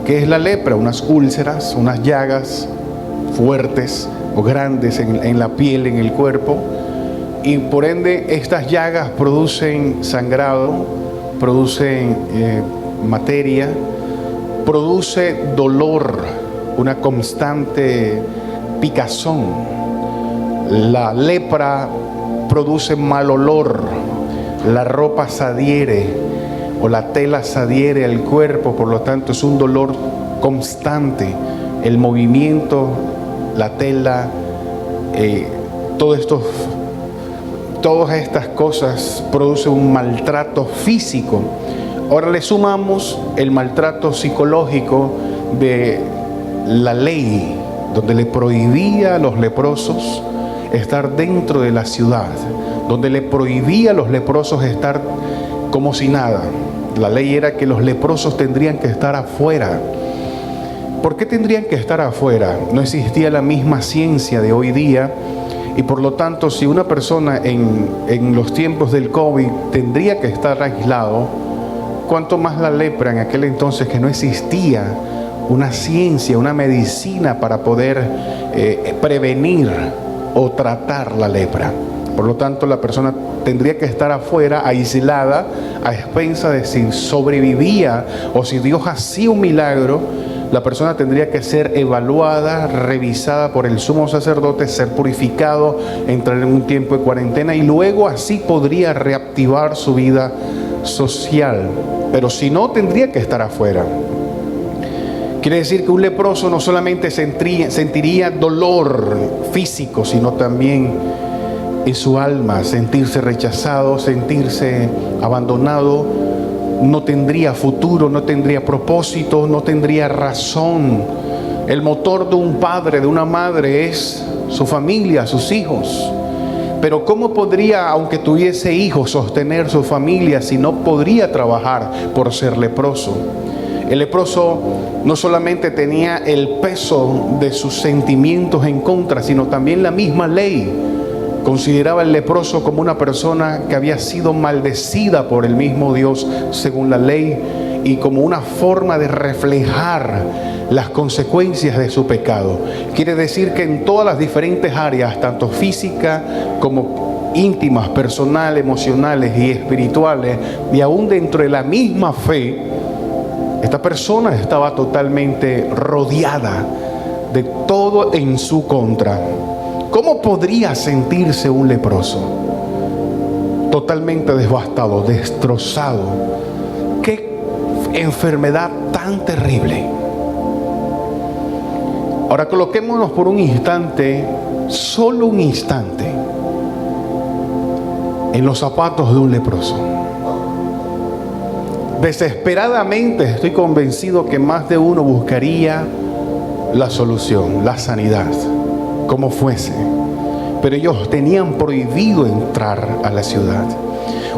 ¿Qué es la lepra? Unas úlceras, unas llagas fuertes o grandes en la piel, en el cuerpo. Y por ende estas llagas producen sangrado, producen materia, produce dolor, una constante picazón. La lepra produce mal olor, la ropa se adhiere o la tela se adhiere al cuerpo, por lo tanto es un dolor constante. El movimiento, la tela, todas estas cosas producen un maltrato físico. Ahora le sumamos el maltrato psicológico de la ley, donde le prohibía a los leprosos estar dentro de la ciudad, donde le prohibía a los leprosos estar como si nada. La ley era que los leprosos tendrían que estar afuera. ¿Por qué tendrían que estar afuera? No existía la misma ciencia de hoy día, y por lo tanto, si una persona en los tiempos del COVID tendría que estar aislado, cuánto más la lepra en aquel entonces, que no existía una ciencia, una medicina para poder prevenir o tratar la lepra. Por lo tanto, la persona tendría que estar afuera, aislada, a expensa de si sobrevivía o si Dios hacía un milagro. La persona tendría que ser evaluada, revisada por el sumo sacerdote, ser purificado, entrar en un tiempo de cuarentena y luego así podría reactivar su vida social. Pero si no, tendría que estar afuera. Quiere decir que un leproso no solamente sentiría dolor físico, sino también en su alma, sentirse rechazado, sentirse abandonado. No tendría futuro, no tendría propósito, no tendría razón. El motor de un padre, de una madre, es su familia, sus hijos. Pero ¿cómo podría, aunque tuviese hijos, sostener su familia si no podría trabajar por ser leproso? El leproso no solamente tenía el peso de sus sentimientos en contra, sino también la misma ley consideraba al leproso como una persona que había sido maldecida por el mismo Dios según la ley, y como una forma de reflejar las consecuencias de su pecado. Quiere decir que en todas las diferentes áreas, tanto física como íntimas, personales, emocionales y espirituales, y aún dentro de la misma fe, esta persona estaba totalmente rodeada de todo en su contra. ¿Cómo podría sentirse un leproso? Totalmente devastado, destrozado. ¡Qué enfermedad tan terrible! Ahora coloquémonos por un instante, solo un instante, en los zapatos de un leproso. Desesperadamente estoy convencido que más de uno buscaría la solución, la sanidad, como fuese. Pero ellos tenían prohibido entrar a la ciudad.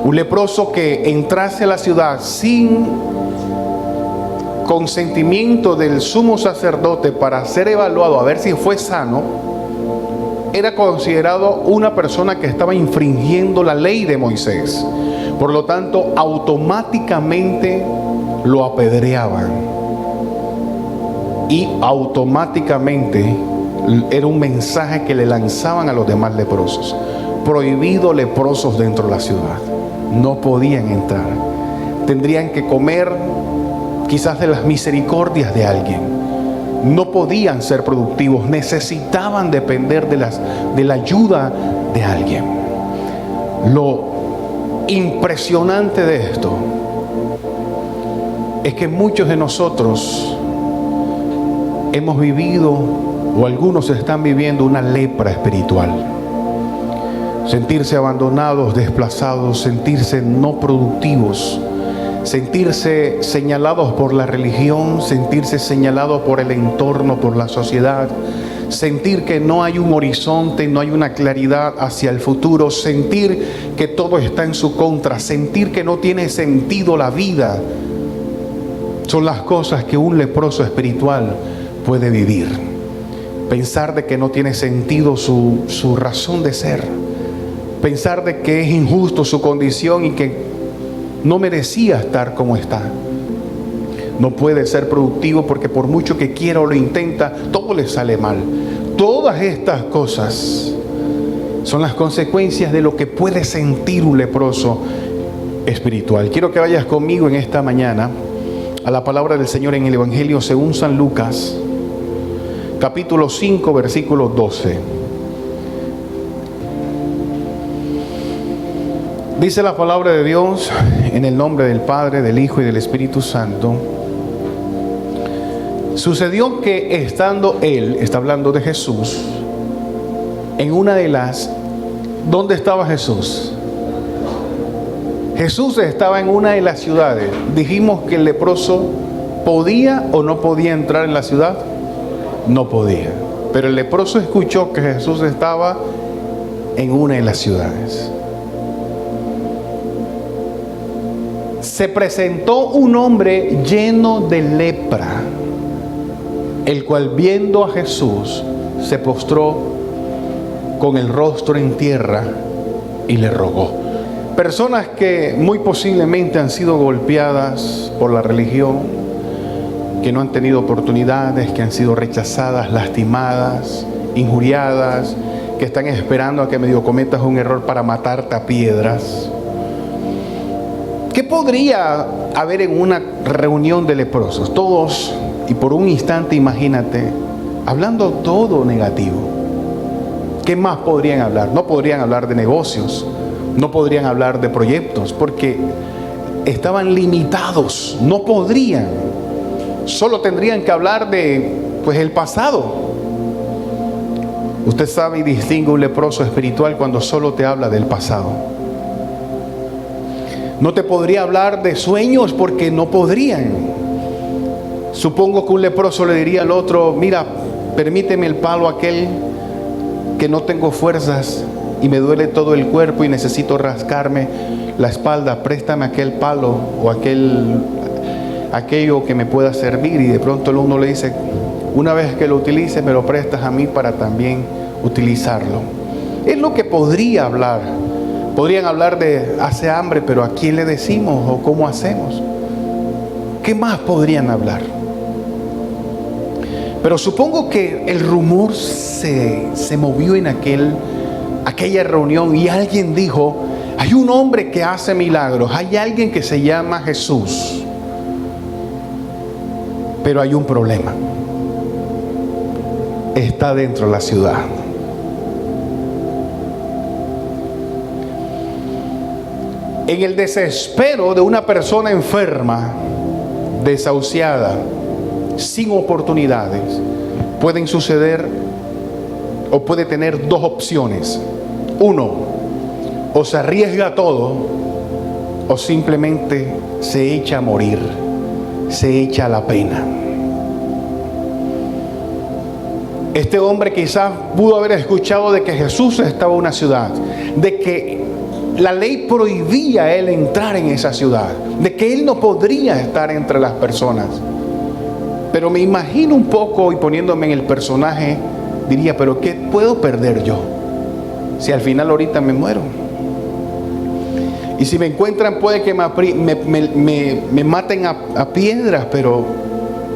Un leproso que entrase a la ciudad sin consentimiento del sumo sacerdote para ser evaluado a ver si fue sano, era considerado una persona que estaba infringiendo la ley de Moisés. Por lo tanto, automáticamente lo apedreaban. Y automáticamente era un mensaje que le lanzaban a los demás leprosos: prohibido leprosos dentro de la ciudad. No podían entrar. Tendrían que comer quizás de las misericordias de alguien. No podían ser productivos. Necesitaban depender de la ayuda de alguien. Lo impresionante de esto es que muchos de nosotros hemos vivido, o algunos están viviendo, una lepra espiritual. Sentirse abandonados, desplazados, sentirse no productivos, sentirse señalados por la religión, sentirse señalados por el entorno, por la sociedad, sentir que no hay un horizonte, no hay una claridad hacia el futuro, sentir que todo está en su contra, sentir que no tiene sentido la vida. Son las cosas que un leproso espiritual puede vivir. Pensar de que no tiene sentido su razón de ser, pensar de que es injusto su condición y que no merecía estar como está. no puede ser productivo porque por mucho que quiera o lo intenta, todo le sale mal. Todas estas cosas son las consecuencias de lo que puede sentir un leproso espiritual. Quiero que vayas conmigo en esta mañana a la palabra del Señor en el Evangelio según San Lucas, capítulo 5, versículo 12. Dice la palabra de Dios en el nombre del Padre, del Hijo y del Espíritu Santo. Sucedió que estando él, está hablando de Jesús, en una de las... ¿Dónde estaba Jesús? Jesús estaba en una de las ciudades. Dijimos que el leproso podía o no podía entrar en la ciudad. No podía. Pero el leproso escuchó que Jesús estaba en una de las ciudades. Se presentó un hombre lleno de lepra, el cual viendo a Jesús se postró con el rostro en tierra y le rogó. Personas que muy posiblemente han sido golpeadas por la religión, que no han tenido oportunidades, que han sido rechazadas, lastimadas, injuriadas, que están esperando a que medio cometas un error para matarte a piedras. ¿Qué podría haber en una reunión de leprosos? Todos, y por un instante imagínate, hablando todo negativo. ¿Qué más podrían hablar? No podrían hablar de negocios, no podrían hablar de proyectos, porque estaban limitados, no podrían. Solo tendrían que hablar de, el pasado. Usted sabe y distingue un leproso espiritual cuando solo te habla del pasado. No te podría hablar de sueños porque no podrían. Supongo que un leproso le diría al otro: mira, permíteme el palo aquel, que no tengo fuerzas y me duele todo el cuerpo y necesito rascarme la espalda. Préstame aquel palo o aquello que me pueda servir. Y de pronto uno le dice: una vez que lo utilice, me lo prestas a mí para también utilizarlo. Es lo que podría hablar. Podrían hablar de hace hambre, pero ¿a quién le decimos o cómo hacemos? ¿Qué más podrían hablar? Pero supongo que el rumor se movió en aquella reunión y alguien dijo: hay un hombre que hace milagros, hay alguien que se llama Jesús. Pero hay un problema. Está dentro de la ciudad. En el desespero de una persona enferma, desahuciada, sin oportunidades, pueden suceder o puede tener dos opciones. Uno, o se arriesga todo o simplemente se echa a morir, se echa a la pena. Este hombre quizás pudo haber escuchado de que Jesús estaba en una ciudad, de que la ley prohibía a él entrar en esa ciudad, de que él no podría estar entre las personas. Pero me imagino un poco, y poniéndome en el personaje, diría: pero ¿qué puedo perder yo? Si al final ahorita me muero. Y si me encuentran puede que me maten a piedras, pero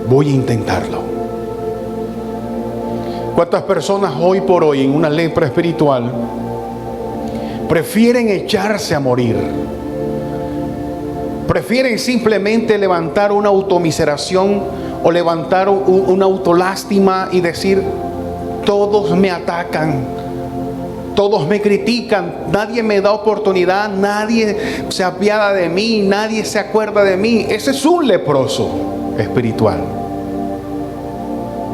voy a intentarlo. ¿Cuántas personas hoy por hoy en una lepra espiritual prefieren echarse a morir? Prefieren simplemente levantar una automiseración o levantar una autolástima y decir: todos me atacan, todos me critican, nadie me da oportunidad, nadie se apiada de mí, nadie se acuerda de mí. Ese es un leproso espiritual.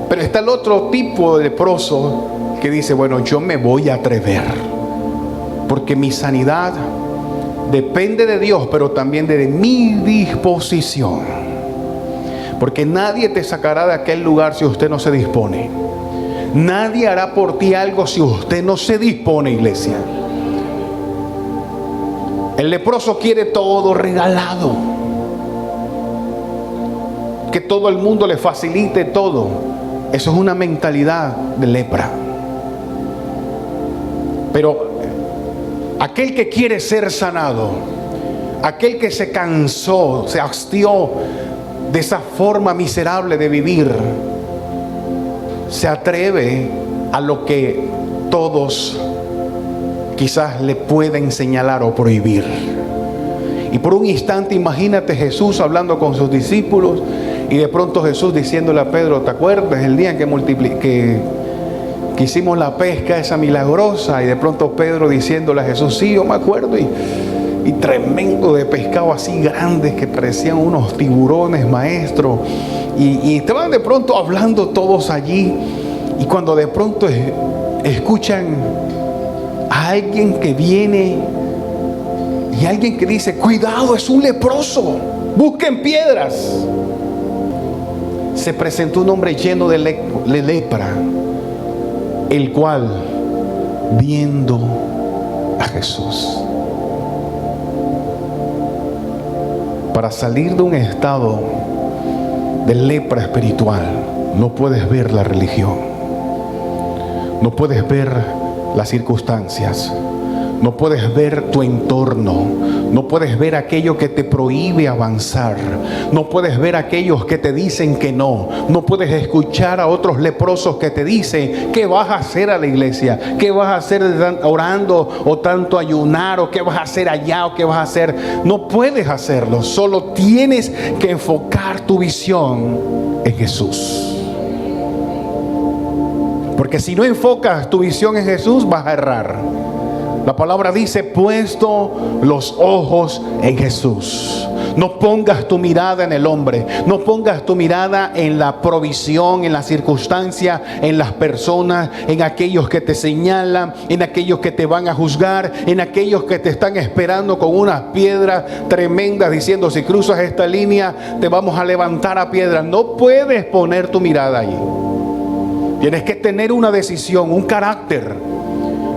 Pero está el otro tipo de leproso que dice: bueno, yo me voy a atrever, porque mi sanidad depende de Dios, pero también de mi disposición. Porque nadie te sacará de aquel lugar si usted no se dispone. Nadie hará por ti algo si usted no se dispone, iglesia. El leproso quiere todo regalado, que todo el mundo le facilite todo. Eso es una mentalidad de lepra. Pero aquel que quiere ser sanado, aquel que se cansó, se hastió de esa forma miserable de vivir, se atreve a lo que todos quizás le pueden señalar o prohibir. Y por un instante imagínate Jesús hablando con sus discípulos, y de pronto Jesús diciéndole a Pedro: ¿te acuerdas el día que hicimos la pesca esa milagrosa? Y de pronto Pedro diciéndole a Jesús: sí, yo me acuerdo, y tremendo de pescado, así grandes que parecían unos tiburones, maestro. Y estaban de pronto hablando todos allí, y cuando de pronto escuchan a alguien que viene, y alguien que dice: cuidado, es un leproso, busquen piedras. Se presentó un hombre lleno de lepra, el cual, viendo a Jesús, para salir de un estado de lepra espiritual, no puedes ver la religión, no puedes ver las circunstancias, no puedes ver tu entorno, no puedes ver aquello que te prohíbe avanzar, no puedes ver aquellos que te dicen que no puedes escuchar a otros leprosos que te dicen: ¿qué vas a hacer a la iglesia? ¿Qué vas a hacer orando o tanto ayunar? ¿O qué vas a hacer allá? ¿O qué vas a hacer? No puedes hacerlo, solo tienes que enfocar tu visión en Jesús. Porque si no enfocas tu visión en Jesús, vas a errar. La palabra dice: puesto los ojos en Jesús. No pongas tu mirada en el hombre, no pongas tu mirada en la provisión, en la circunstancia, en las personas, en aquellos que te señalan, en aquellos que te van a juzgar, en aquellos que te están esperando con unas piedras tremendas diciendo: si cruzas esta línea te vamos a levantar a piedra. No puedes poner tu mirada allí. Tienes que tener una decisión, un carácter,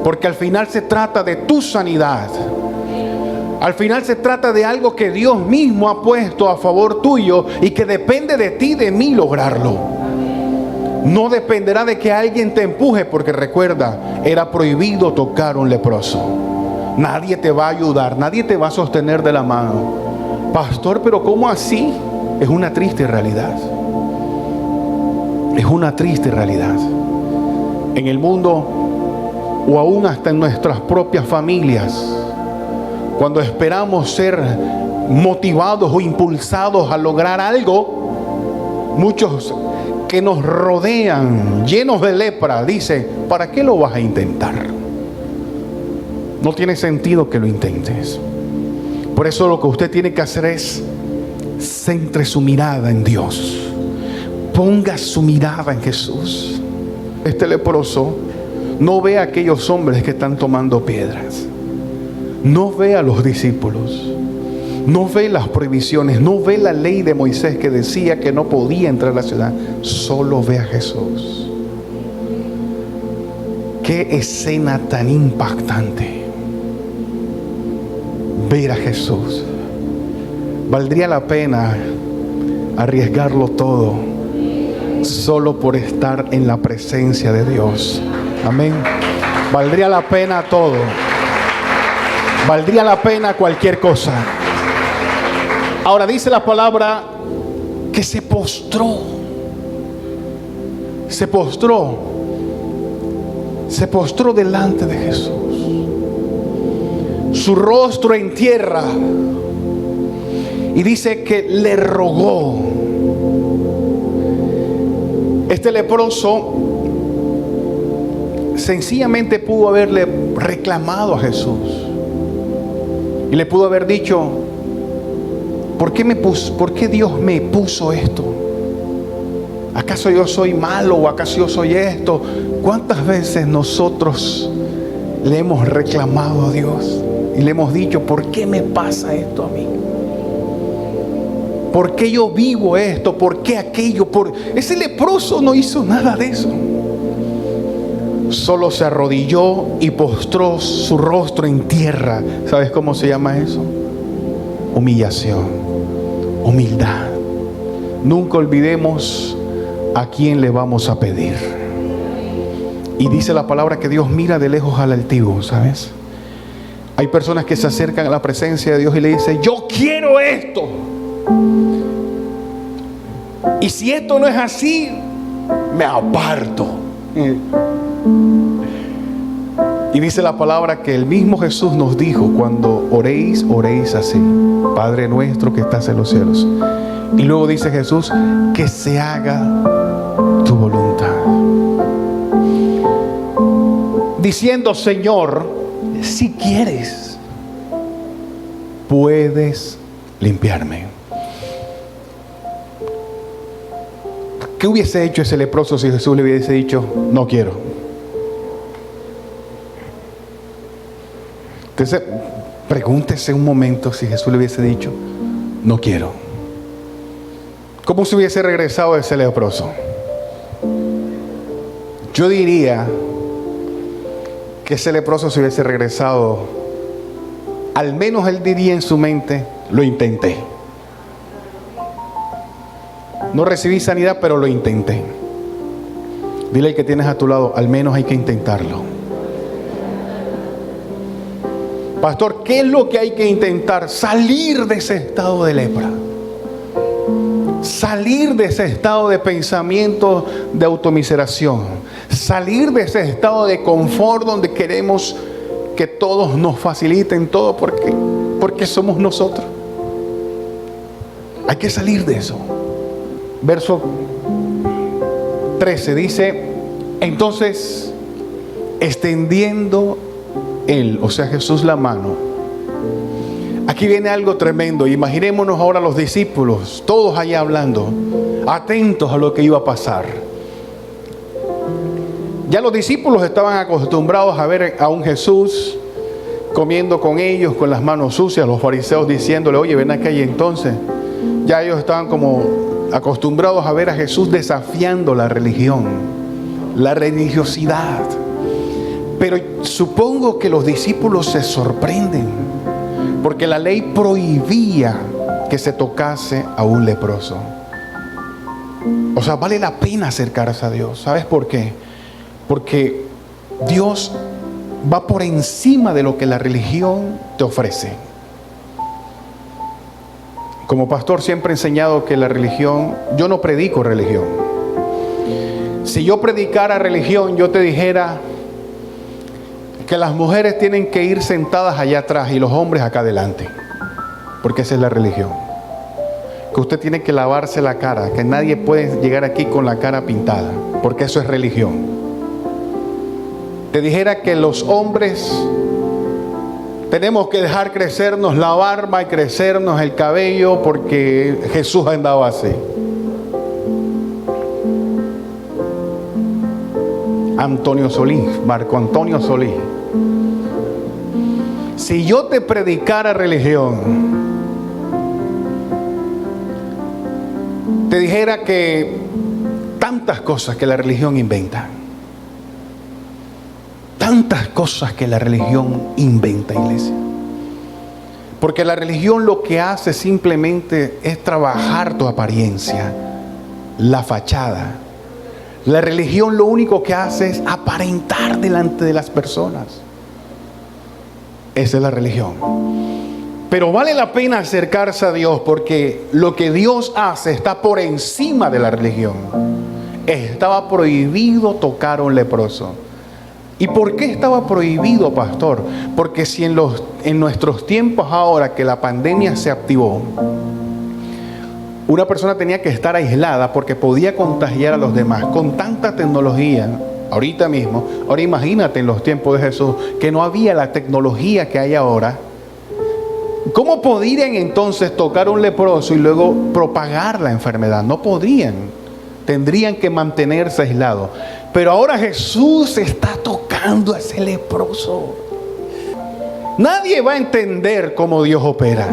porque al final se trata de tu sanidad. Al final se trata de algo que Dios mismo ha puesto a favor tuyo y que depende de ti, de mí, lograrlo. No dependerá de que alguien te empuje, porque recuerda, era prohibido tocar a un leproso. Nadie te va a ayudar, nadie te va a sostener de la mano. Pastor, pero ¿cómo así? Es una triste realidad. Es una triste realidad. En el mundo, o aún hasta en nuestras propias familias, cuando esperamos ser motivados o impulsados a lograr algo, muchos que nos rodean, llenos de lepra, dicen: ¿para qué lo vas a intentar? No tiene sentido que lo intentes. Por eso lo que usted tiene que hacer es: centre su mirada en Dios. Ponga su mirada en Jesús. Este leproso no ve a aquellos hombres que están tomando piedras. No ve a los discípulos. No ve las prohibiciones. No ve la ley de Moisés que decía que no podía entrar a la ciudad. Solo ve a Jesús. Qué escena tan impactante. Ver a Jesús. Valdría la pena arriesgarlo todo solo por estar en la presencia de Dios. Amén. Valdría la pena todo. Valdría la pena cualquier cosa. Ahora dice la palabra que se postró. Se postró. Se postró delante de Jesús. Su rostro en tierra. Y dice que le rogó. Este leproso sencillamente pudo haberle reclamado a Jesús. Y le pudo haber dicho: ¿por qué Dios me puso esto? ¿Acaso yo soy malo o acaso yo soy esto? ¿Cuántas veces nosotros le hemos reclamado a Dios y le hemos dicho: ¿por qué me pasa esto a mí? ¿Por qué yo vivo esto? ¿Por qué aquello? Ese leproso no hizo nada de eso. Solo se arrodilló y postró su rostro en tierra. ¿Sabes cómo se llama eso? Humillación, humildad. Nunca olvidemos a quién le vamos a pedir. Y dice la palabra que Dios mira de lejos al altivo, ¿sabes? Hay personas que se acercan a la presencia de Dios y le dicen: yo quiero esto. Y si esto no es así, me aparto. Y dice la palabra que el mismo Jesús nos dijo: cuando oréis, oréis así: Padre nuestro que estás en los cielos. Y luego dice Jesús: que se haga tu voluntad. Diciendo: Señor, si quieres, puedes limpiarme. ¿Qué hubiese hecho ese leproso si Jesús le hubiese dicho: no quiero? Entonces, pregúntese un momento si Jesús le hubiese dicho: no quiero. ¿Cómo se hubiese regresado ese leproso? Yo diría que ese leproso se hubiese regresado, al menos él diría en su mente: lo intenté. No recibí sanidad, pero lo intenté. Dile al que tienes a tu lado: al menos hay que intentarlo. Pastor, ¿qué es lo que hay que intentar? Salir de ese estado de lepra. Salir de ese estado de pensamiento de automiseración. Salir de ese estado de confort donde queremos que todos nos faciliten todo porque somos nosotros. Hay que salir de eso. Verso 13 dice: entonces, extendiendo él, o sea Jesús, la mano. Aquí viene algo tremendo. Imaginémonos ahora los discípulos, todos allá hablando, atentos a lo que iba a pasar. Ya los discípulos estaban acostumbrados a ver a un Jesús comiendo con ellos con las manos sucias. Los fariseos diciéndole: oye, ven acá. Y entonces ya ellos estaban como acostumbrados a ver a Jesús desafiando la religión, la religiosidad. Pero supongo que los discípulos se sorprenden, porque la ley prohibía que se tocase a un leproso. O sea, vale la pena acercarse a Dios. ¿Sabes por qué? Porque Dios va por encima de lo que la religión te ofrece. Como pastor siempre he enseñado que la religión, yo no predico religión. Si yo predicara religión, yo te dijera que las mujeres tienen que ir sentadas allá atrás y los hombres acá adelante, porque esa es la religión. Que usted tiene que lavarse la cara, que nadie puede llegar aquí con la cara pintada, porque eso es religión. Te dijera que los hombres tenemos que dejar crecernos la barba y crecernos el cabello porque Jesús andaba así. Antonio Solís, Marco Antonio Solís. Si yo te predicara religión, te dijera que tantas cosas que la religión inventa, tantas cosas que la religión inventa, iglesia. Porque la religión lo que hace simplemente es trabajar tu apariencia, la fachada. La religión lo único que hace es aparentar delante de las personas. Esa es la religión. Pero vale la pena acercarse a Dios, porque lo que Dios hace está por encima de la religión. Estaba prohibido tocar a un leproso. ¿Y por qué estaba prohibido, pastor? Porque si en nuestros tiempos ahora que la pandemia se activó, una persona tenía que estar aislada porque podía contagiar a los demás. Con tanta tecnología, ahorita mismo, ahora imagínate en los tiempos de Jesús, que no había la tecnología que hay ahora. ¿Cómo podrían entonces tocar a un leproso y luego propagar la enfermedad? No podrían. Tendrían que mantenerse aislados. Pero ahora Jesús está tocando a ese leproso. Nadie va a entender cómo Dios opera.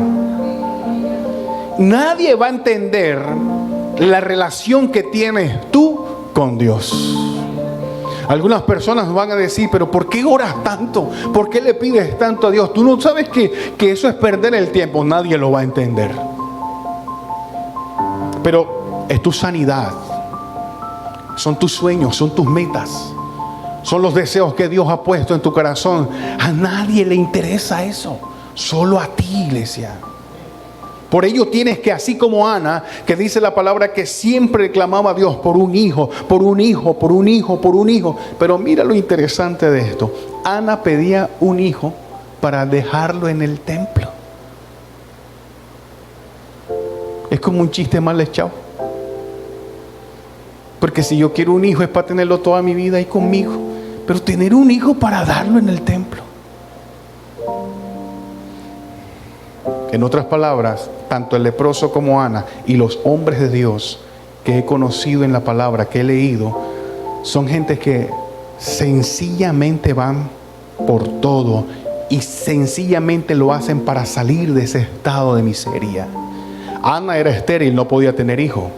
Nadie va a entender la relación que tienes tú con Dios. Algunas personas van a decir: pero ¿por qué oras tanto? ¿Por qué le pides tanto a Dios? Tú no sabes que eso es perder el tiempo. Nadie lo va a entender. Pero es tu sanidad, son tus sueños, son tus metas, son los deseos que Dios ha puesto en tu corazón. A nadie le interesa eso, solo a ti, iglesia. Por ello tienes que, así como Ana, que dice la palabra que siempre clamaba a Dios por un hijo, por un hijo, por un hijo, por un hijo. Pero mira lo interesante de esto. Ana pedía un hijo para dejarlo en el templo. Es como un chiste mal echado. Porque si yo quiero un hijo es para tenerlo toda mi vida ahí conmigo. Pero tener un hijo para darlo en el templo. En otras palabras, tanto el leproso como Ana y los hombres de Dios que he conocido en la palabra, que he leído, son gente que sencillamente van por todo y sencillamente lo hacen para salir de ese estado de miseria. Ana era estéril, no podía tener hijo,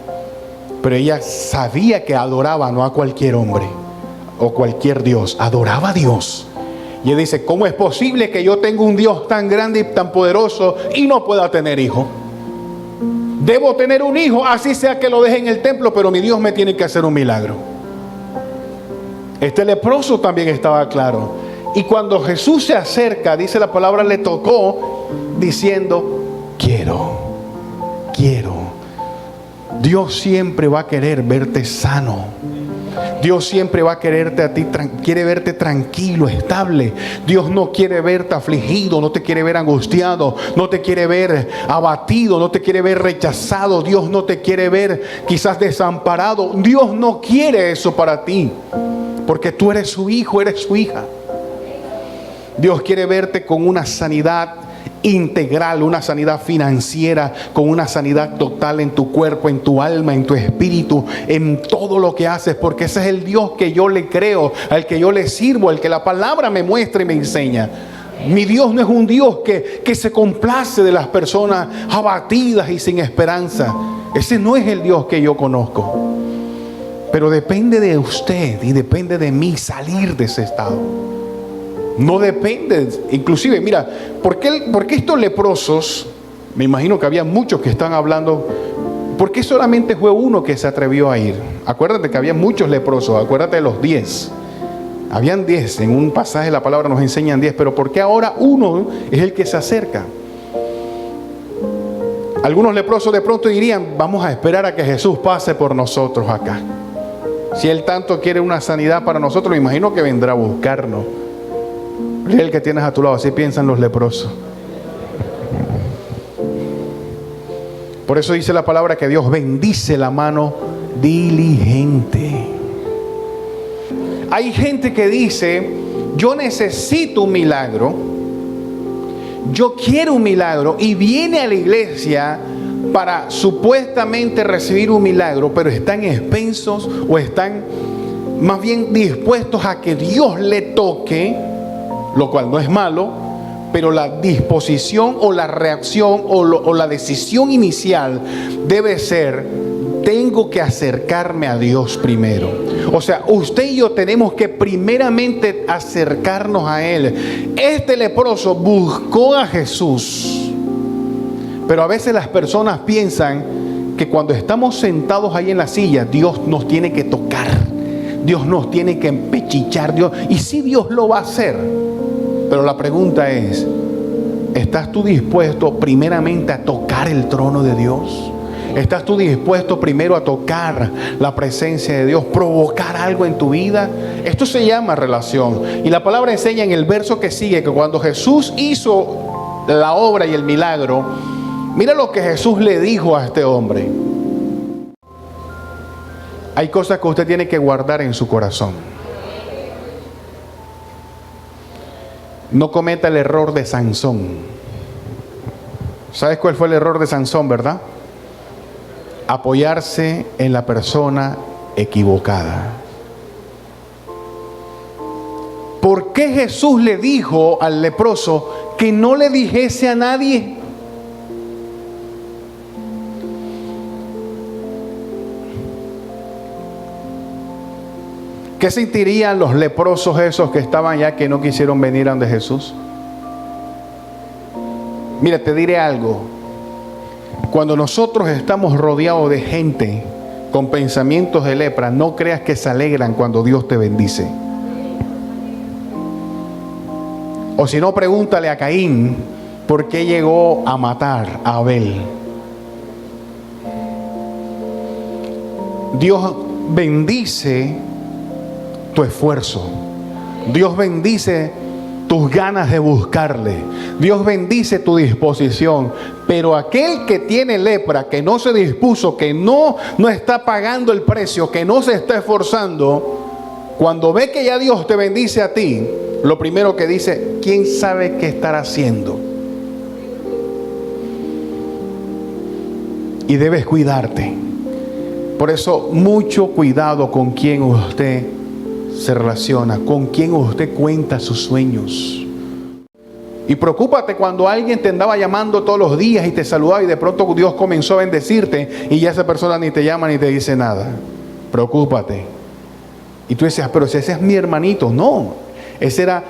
pero ella sabía que adoraba no a cualquier hombre o cualquier Dios, adoraba a Dios. Y ella dice, ¿cómo es posible que yo tenga un Dios tan grande y tan poderoso y no pueda tener hijo? Debo tener un hijo, así sea que lo deje en el templo, pero mi Dios me tiene que hacer un milagro. Este leproso también estaba claro. Y cuando Jesús se acerca, dice la palabra, le tocó diciendo, quiero. Dios siempre va a querer verte sano. Dios siempre va a quererte a ti, quiere verte tranquilo, estable. Dios no quiere verte afligido, no te quiere ver angustiado, no te quiere ver abatido, no te quiere ver rechazado. Dios no te quiere ver quizás desamparado. Dios no quiere eso para ti, porque tú eres su hijo, eres su hija. Dios quiere verte con una sanidad integral, una sanidad financiera, con una sanidad total en tu cuerpo, en tu alma, en tu espíritu, en todo lo que haces, porque ese es el Dios que yo le creo, al que yo le sirvo, al que la palabra me muestra y me enseña. Mi Dios no es un Dios que se complace de las personas abatidas y sin esperanza. Ese no es el Dios que yo conozco. Pero depende de usted y depende de mí salir de ese estado. No depende, inclusive, mira, ¿por qué estos leprosos? Me imagino que había muchos que están hablando. ¿Por qué solamente fue uno que se atrevió a ir? Acuérdate que había muchos leprosos, acuérdate de los 10. Habían 10, en un pasaje de la palabra nos enseñan 10, pero ¿por qué ahora uno es el que se acerca? Algunos leprosos de pronto dirían, vamos a esperar a que Jesús pase por nosotros acá. Si Él tanto quiere una sanidad para nosotros, me imagino que vendrá a buscarnos. El que tienes a tu lado, así piensan los leprosos. Por eso dice la palabra que Dios bendice la mano diligente. Hay gente que dice, yo necesito un milagro, yo quiero un milagro, y viene a la iglesia para supuestamente recibir un milagro, pero están expensos o están más bien dispuestos a que Dios le toque, lo cual no es malo, pero la disposición o la reacción o la decisión inicial debe ser, tengo que acercarme a Dios primero. O sea, usted y yo tenemos que primeramente acercarnos a Él. Este leproso buscó a Jesús, pero a veces las personas piensan que cuando estamos sentados ahí en la silla, Dios nos tiene que tocar, Dios nos tiene que empechichar, y sí, Dios lo va a hacer. Pero la pregunta es, ¿estás tú dispuesto primeramente a tocar el trono de Dios? ¿Estás tú dispuesto primero a tocar la presencia de Dios, provocar algo en tu vida? Esto se llama relación. Y la palabra enseña en el verso que sigue que cuando Jesús hizo la obra y el milagro, mira lo que Jesús le dijo a este hombre. Hay cosas que usted tiene que guardar en su corazón. No cometa el error de Sansón. ¿Sabes cuál fue el error de Sansón, verdad? Apoyarse en la persona equivocada. ¿Por qué Jesús le dijo al leproso que no le dijese a nadie? ¿Qué sentirían los leprosos esos que estaban allá, que no quisieron venir ante Jesús? Mira, te diré algo. Cuando nosotros estamos rodeados de gente con pensamientos de lepra, no creas que se alegran cuando Dios te bendice. O si no, pregúntale a Caín por qué llegó a matar a Abel. Dios bendice tu esfuerzo. Dios bendice tus ganas de buscarle. Dios bendice tu disposición. Pero aquel que tiene lepra, que no se dispuso, que no está pagando el precio, que no se está esforzando, cuando ve que ya Dios te bendice a ti, lo primero que dice: ¿quién sabe qué estará haciendo? Y debes cuidarte. Por eso, mucho cuidado con quién usted se relaciona, con quién usted cuenta sus sueños. Y preocúpate cuando alguien te andaba llamando todos los días y te saludaba y de pronto Dios comenzó a bendecirte y ya esa persona ni te llama ni te dice nada. Preocúpate. Y tú dices: pero si ese es mi hermanito. No, ese era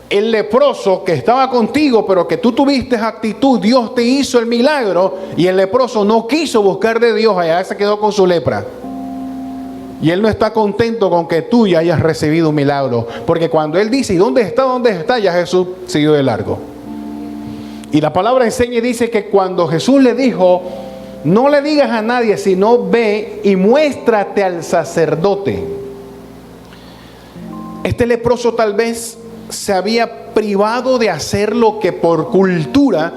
el leproso que estaba contigo, pero que tú tuviste actitud. Dios te hizo el milagro y el leproso no quiso buscar de Dios, allá se quedó con su lepra. Y él no está contento con que tú ya hayas recibido un milagro, porque cuando él dice: ¿y dónde está? ¿Dónde está? Ya Jesús siguió de largo. Y la palabra enseña y dice que cuando Jesús le dijo: no le digas a nadie, sino ve y muéstrate al sacerdote. Este leproso tal vez se había privado de hacer lo que por cultura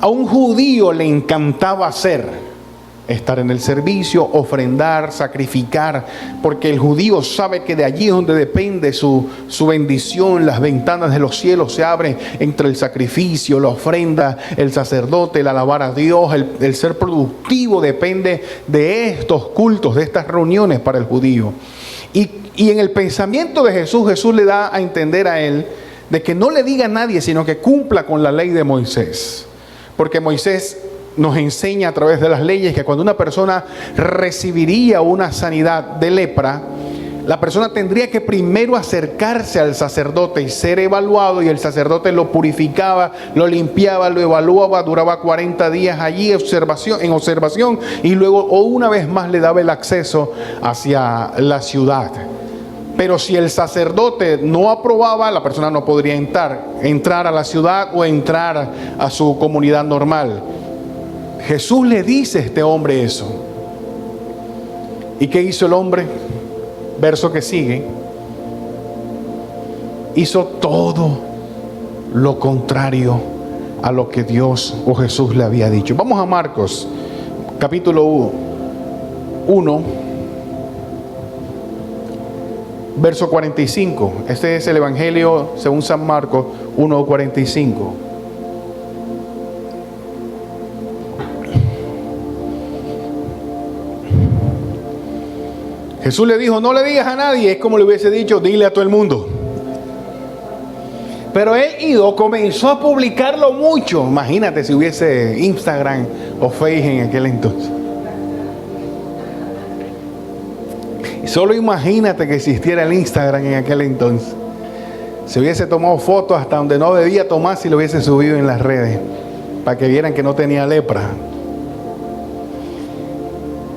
a un judío le encantaba hacer: estar en el servicio, ofrendar, sacrificar, porque el judío sabe que de allí es donde depende su bendición. Las ventanas de los cielos se abren entre el sacrificio, la ofrenda, el sacerdote, el alabar a Dios, el ser productivo depende de estos cultos, de estas reuniones para el judío. Y en el pensamiento de Jesús, Jesús le da a entender a él de que no le diga a nadie, sino que cumpla con la ley de Moisés. Porque Moisés nos enseña a través de las leyes que cuando una persona recibiría una sanidad de lepra, la persona tendría que primero acercarse al sacerdote y ser evaluado, y el sacerdote lo purificaba, lo limpiaba, lo evaluaba, duraba 40 días allí en observación, y luego una vez más le daba el acceso hacia la ciudad. Pero si el sacerdote no aprobaba, la persona no podría entrar a la ciudad o entrar a su comunidad normal. Jesús le dice a este hombre eso. ¿Y qué hizo el hombre? Verso que sigue: hizo todo lo contrario a lo que Dios o Jesús le había dicho. Vamos a Marcos, capítulo 1, verso 45. Este es el Evangelio según San Marcos 1:45. Jesús le dijo: no le digas a nadie. Es como le hubiese dicho: dile a todo el mundo. Pero él comenzó a publicarlo mucho. Imagínate si hubiese Instagram o Facebook en aquel entonces. Solo imagínate que existiera el Instagram en aquel entonces. Se hubiese tomado fotos hasta donde no debía tomar, si lo hubiese subido en las redes, para que vieran que no tenía lepra.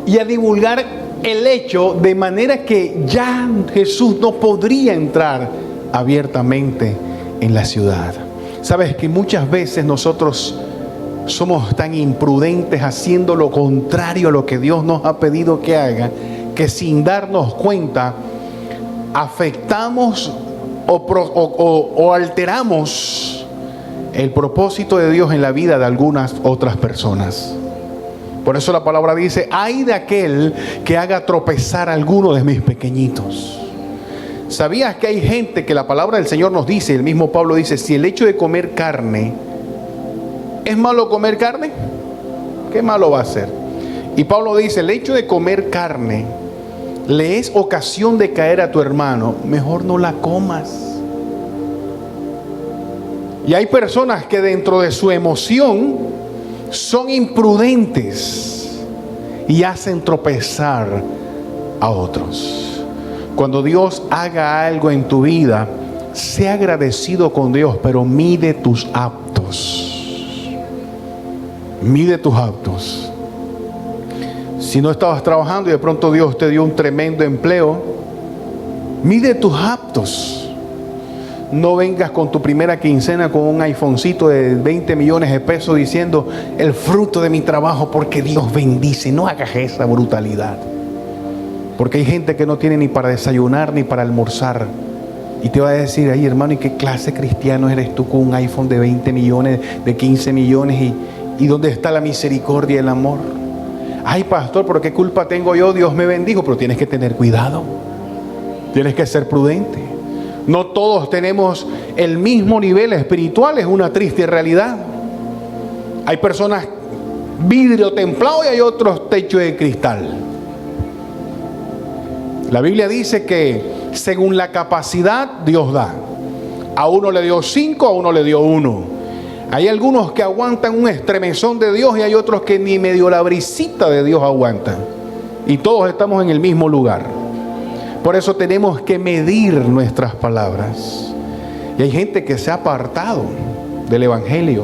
Y a divulgar el hecho, de manera que ya Jesús no podría entrar abiertamente en la ciudad. Sabes que muchas veces nosotros somos tan imprudentes haciendo lo contrario a lo que Dios nos ha pedido que haga, que sin darnos cuenta afectamos o alteramos el propósito de Dios en la vida de algunas otras personas. Por eso la palabra dice: ay de aquel que haga tropezar a alguno de mis pequeñitos. ¿Sabías que hay gente que la palabra del Señor nos dice, el mismo Pablo dice: si el hecho de comer carne, ¿es malo comer carne? ¿Qué malo va a ser? Y Pablo dice: el hecho de comer carne le es ocasión de caer a tu hermano, mejor no la comas. Y hay personas que dentro de su emoción son imprudentes y hacen tropezar a otros. Cuando Dios haga algo en tu vida, sé agradecido con Dios, pero mide tus actos. Mide tus actos. Si no estabas trabajando y de pronto Dios te dio un tremendo empleo, mide tus actos. No vengas con tu primera quincena con un iPhonecito de 20 millones de pesos diciendo: el fruto de mi trabajo, porque Dios bendice. No hagas esa brutalidad. Porque hay gente que no tiene ni para desayunar ni para almorzar. Y te va a decir, ay hermano, ¿y qué clase cristiano eres tú con un iPhone de 20 millones, de 15 millones? ¿Y dónde está la misericordia y el amor? Ay pastor, ¿pero qué culpa tengo yo? Dios me bendijo. Pero tienes que tener cuidado. Tienes que ser prudente. No todos tenemos el mismo nivel espiritual, es una triste realidad. Hay personas vidrio templado y hay otros techo de cristal. La Biblia dice que según la capacidad Dios da. A uno le dio 5, a uno le dio 1. Hay algunos que aguantan un estremezón de Dios y hay otros que ni medio la brisita de Dios aguantan. Y todos estamos en el mismo lugar. Por eso tenemos que medir nuestras palabras. Y hay gente que se ha apartado del Evangelio.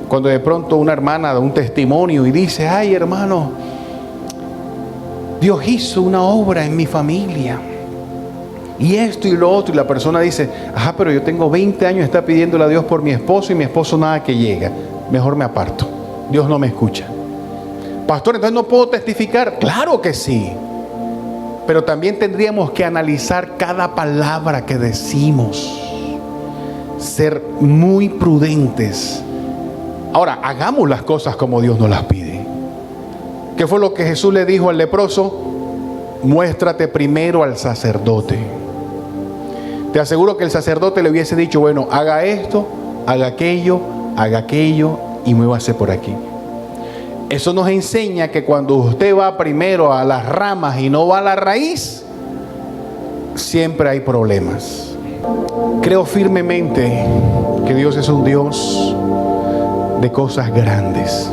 Cuando de pronto una hermana da un testimonio y dice, ay hermano, Dios hizo una obra en mi familia. Y esto y lo otro. Y la persona dice, ajá, pero yo tengo 20 años, está pidiéndole a Dios por mi esposo y mi esposo nada que llega. Mejor me aparto. Dios no me escucha. Pastor, entonces no puedo testificar. Claro que sí. Pero también tendríamos que analizar cada palabra que decimos. Ser muy prudentes. Ahora, hagamos las cosas como Dios nos las pide. ¿Qué fue lo que Jesús le dijo al leproso? Muéstrate primero al sacerdote. Te aseguro que el sacerdote le hubiese dicho, bueno, haga esto, haga aquello y muévase por aquí. Eso nos enseña que cuando usted va primero a las ramas y no va a la raíz, siempre hay problemas. Creo firmemente que Dios es un Dios de cosas grandes.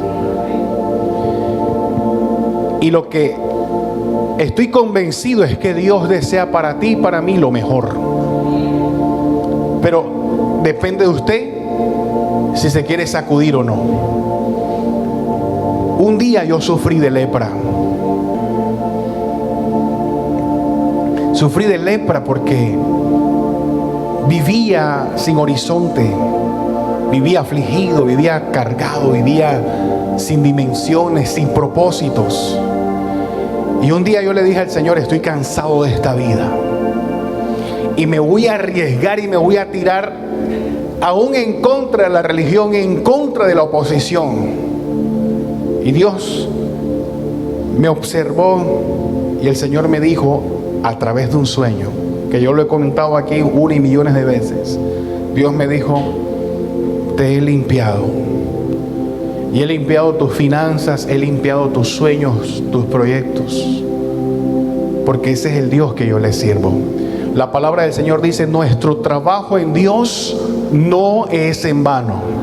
Y lo que estoy convencido es que Dios desea para ti y para mí lo mejor. Pero depende de usted si se quiere sacudir o no. Un día yo sufrí de lepra. Sufrí de lepra porque vivía sin horizonte, vivía afligido, vivía cargado, vivía sin dimensiones, sin propósitos. Y un día yo le dije al Señor, estoy cansado de esta vida y me voy a arriesgar y me voy a tirar aún en contra de la religión, en contra de la oposición. Y Dios me observó y el Señor me dijo a través de un sueño, que yo lo he comentado aquí 1 y millones de veces. Dios me dijo, te he limpiado. Y he limpiado tus finanzas, he limpiado tus sueños, tus proyectos. Porque ese es el Dios que yo le sirvo. La palabra del Señor dice, nuestro trabajo en Dios no es en vano.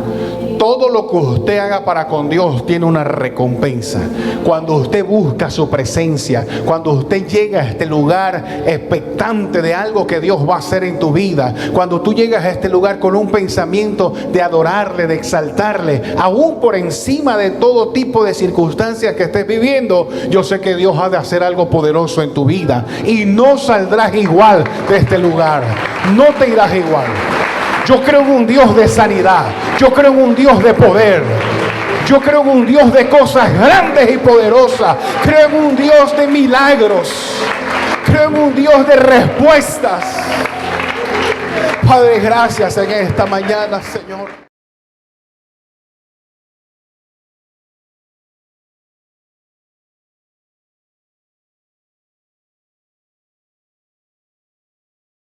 Todo lo que usted haga para con Dios tiene una recompensa. Cuando usted busca su presencia, cuando usted llega a este lugar expectante de algo que Dios va a hacer en tu vida, cuando tú llegas a este lugar con un pensamiento de adorarle, de exaltarle, aún por encima de todo tipo de circunstancias que estés viviendo, yo sé que Dios ha de hacer algo poderoso en tu vida y no saldrás igual de este lugar. No te irás igual. Yo creo en un Dios de sanidad. Yo creo en un Dios de poder. Yo creo en un Dios de cosas grandes y poderosas. Creo en un Dios de milagros. Creo en un Dios de respuestas. Padre, gracias en esta mañana, Señor.